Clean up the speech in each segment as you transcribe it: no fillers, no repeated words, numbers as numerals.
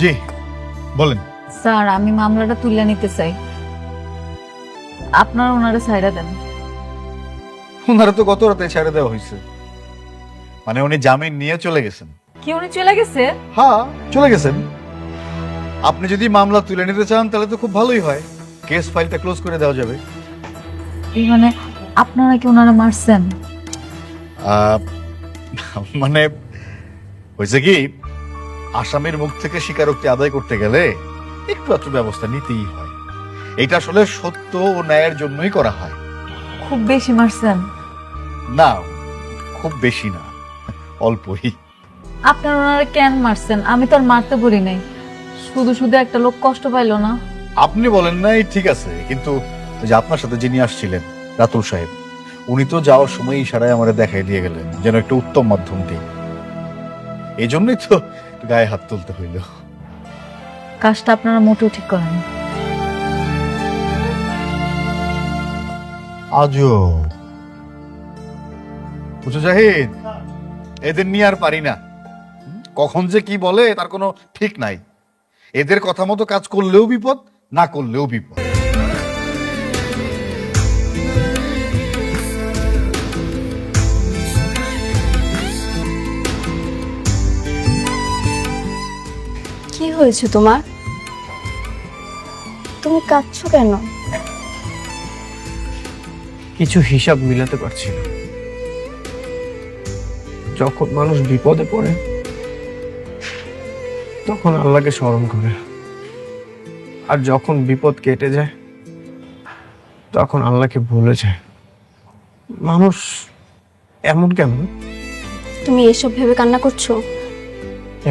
জি বলেন। স্যার আমি মামলাটা তুলে নিতে চাই, আপনারা ওনারে ছাইড়া দেন। ওনারা তো গত রাতে ছেড়ে দেওয়া হয়েছে, মানে উনি জামিন নিয়ে চলে গেছেন। কি উনি চলে গেছে? হ্যাঁ চলে গেছেন। আপনি যদি মামলা তুলে নিতে চান তাহলে তো খুব ভালোই হয়, কেস ফাইলটা ক্লোজ করে দেওয়া যাবে। এই মানে আপনারা কি ওনারা মারছেন? আহ, মানে হয়েছে কি, আসামির মুখ থেকে স্বীকারোক্তি আদায় করতে গেলে একটু একটু ব্যবস্থা নিতেই হয়। এটা আসলে সত্য ও ন্যায়ের জন্যই করা হয়। খুব বেশি মারছেন? না, খুব বেশি না, অল্পই। আপনারা ওনারা কেন মারছেন? আমি তো আর মারতে বলি নাই, শুধু শুধু একটা লোক কষ্ট পাইলো না। আপনি বলেন নাই ঠিক আছে, কিন্তু ওই যে আপনার সাথে যিনি আসছিলেন রাতুল সাহেব, উনি তো যাওয়ার সময় ইশারায় আমারে দেখাই দিয়ে গেলেন যেন একটা উত্তম মাধ্যম দিই। এই জন্যই তো গায়ে হাত তুলতে হইল। কাজটা আপনারা মোটেও ঠিক করেন। আজও বুঝো জাহিদ, এদের নিয়ে আর পারি না। কখন যে কি বলে তার কোনো ঠিক নাই। এদের কথা মতো কাজ করলেও বিপদ, না করলেও বিপদ। কি হয়েছে তোমার? তুমি কাঁদছো কেন? কিছু হিসাব মিলাতে পারছি না। যখন মানুষ বিপদে পড়ে তখন আল্লাহকে স্মরণ করে, আর যখন বিপদ কেটে যায় তখন আল্লাহকে ভুলে যায়। মানুষ এমন কেমন? তুমি এসব ভেবে কান্না করছো?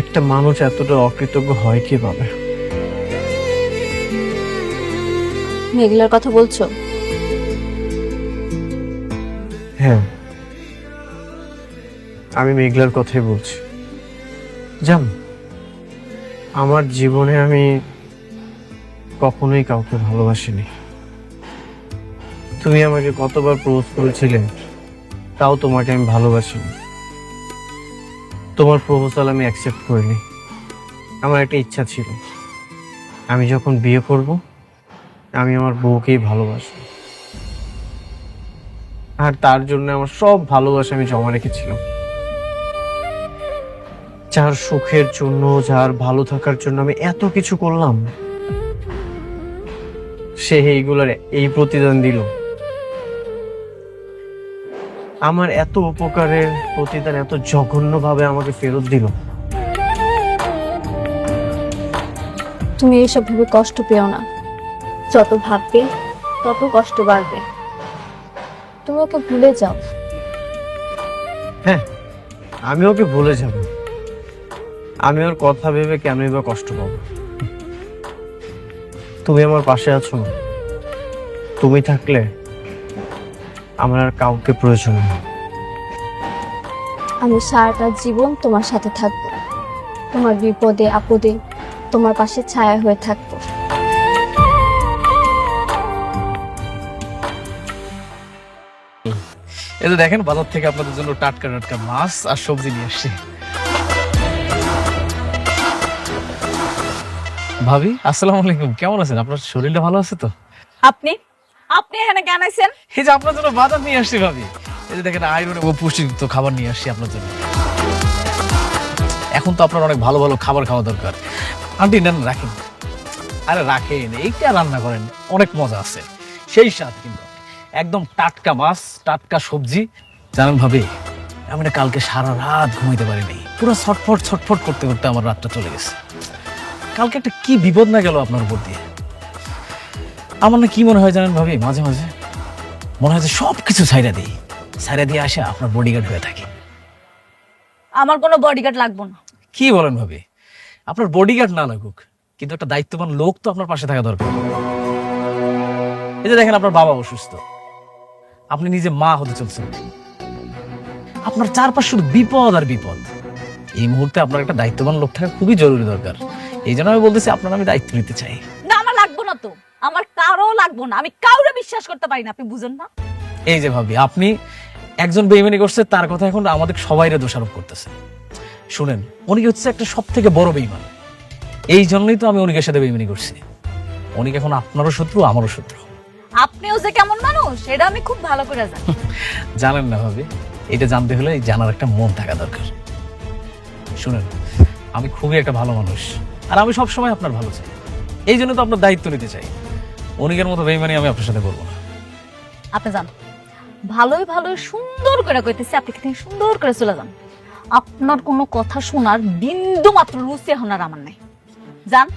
একটা মানুষ এতটা অকৃতজ্ঞ হয় কিভাবে? মেঘলার কথা বলছো? হ্যাঁ, আমি মেঘলার কথাই বলছি। জান, আমার জীবনে আমি কখনোই কাউকে ভালোবাসিনি। তুমি আমাকে কতবার প্রপোজ করেছিলে, তাও তোমাকে আমি ভালোবাসিনি। তোমার প্রপোজাল আমি অ্যাকসেপ্ট করিনি। আমার একটা ইচ্ছা ছিল, আমি যখন বিয়ে করব আমি আমার বউকেই ভালোবাসবো, আর তার জন্য আমার সব ভালোবাসা আমি জমা রেখেছিলাম। যার সুখের জন্য, যার ভালো থাকার জন্য আমি এত কিছু করলাম, সে এইগুলার এই প্রতিদান দিল। আমার এত উপকারের প্রতিদান এত জঘন্যভাবে আমাকে ফেরত দিল। তুমি এসব ভেবে কষ্ট পেও না। যত ভাববে তত কষ্ট বাড়বে। তুমি ওকে ভুলে যাও। হ্যাঁ, আমি ওকে ভুলে যাব। আমি ওর কথা ভেবে কেনই বা কষ্ট পাবো? তুমি আমার পাশে আছো না? তুমি থাকলে আমার আর কাউকে প্রয়োজন নেই। আমি সারাটা জীবন তোমার সাথে থাকবো। তোমার বিপদে আপদে তোমার পাশে ছায়া হয়ে থাকবো। এই যে দেখেন, বাজার থেকে আপনাদের জন্য টাটকা টাটকা মাছ আর সবজি নিয়ে আসছি। ভাবি আসসালামু আলাইকুম, কেমন আছেন? আপনার শরীরটা ভালো আছে তো? আপনি আপনি এখানে কেন আইছেন? এই যে আপনার জন্য বাজার নিয়ে আসছি ভাবি। এই যে দেখেন, আয়রন এবং পুষ্টিযুক্ত খাবার নিয়ে আসছি আপনার জন্য। এখন তো আপনার অনেক ভালো ভালো খাবার খাওয়া দরকার। আন্টি নেন, রাখেন। আরে রাখেন, এইটা রান্না করেন, অনেক মজা আছে, সেই স্বাদ কিন্তু। একদম টাটকা মাছ, টাটকা সবজি। জানেন ভাবি, আমি না কালকে সারা রাত ঘুমাইতে পারিনি। পুরো ছটফট ছটফট করতে করতে আমার রাতটা চলে গেছে। কালকে একটা কি বিপদ না গেল আপনার উপর দিয়ে। আমার না কি মনে হয় জানেন ভাবি, মাঝে মাঝে মনে হয় যে সবকিছু ছাইড়া দিই, ছাইড়া দিয়ে আসে আপনার বডিগার্ড হয়ে থাকে। আমার কোনো বডিগার্ড লাগবে না। কি বলেন ভাবি? আপনার বডিগার্ড না লাগুক, কিন্তু একটা দায়িত্ববান লোক তো আপনার পাশে থাকা দরকার। এই যে দেখেন, আপনার বাবা অসুস্থ, আপনি নিজে মা হতে চলছেন, আপনার চারপাশ শুধু বিপদ আর বিপদ। এই মুহূর্তে আপনার একটা দায়িত্ববান লোক থাকা খুবই জরুরি দরকার। এই জন্য আমি বলতেছি, আপনার আমি দায়িত্ব নিতে চাই। না আমার লাগবে না তো, আমার কারো লাগবে না। আমি কাউরে বিশ্বাস করতে পারি না, আপনি বুঝেন না? এই যে ভাবি, আপনি একজন বেইমানি করছে, তার কথা এখন আমাদের সবাইরে দোষারোপ করতেছে। শুনেন, উনি হচ্ছে একটা সব থেকে বড় বেইমান। এই জন্যই তো আমি অনিকের সাথে বেইমানি করছি। অনিক এখন আপনারও শত্রু, আমারও শত্রু। আপনিও যে কেমন মানুষ সেটা আমি খুব ভালো করে জানি। জানেন না ভাবি, এটা জানতে হলে এই জানার একটা মন থাকা দরকার। শুনেন, আমি খুবই একটা ভালো মানুষ, আর আমি সবসময় আপনার ভালো চাই। এই জন্য তো আপনার দায়িত্ব নিতে চাই। অনিকের মতো বেইমানি আমি আপনার সাথে করবো না। আপনি যান, ভালোই ভালোই সুন্দর করে কইতেছি, আপনি কি সুন্দর করে চলে যান। আপনার কোনো কথা শোনার বিন্দু মাত্র রুচি এখন আর আমার নাই। যান।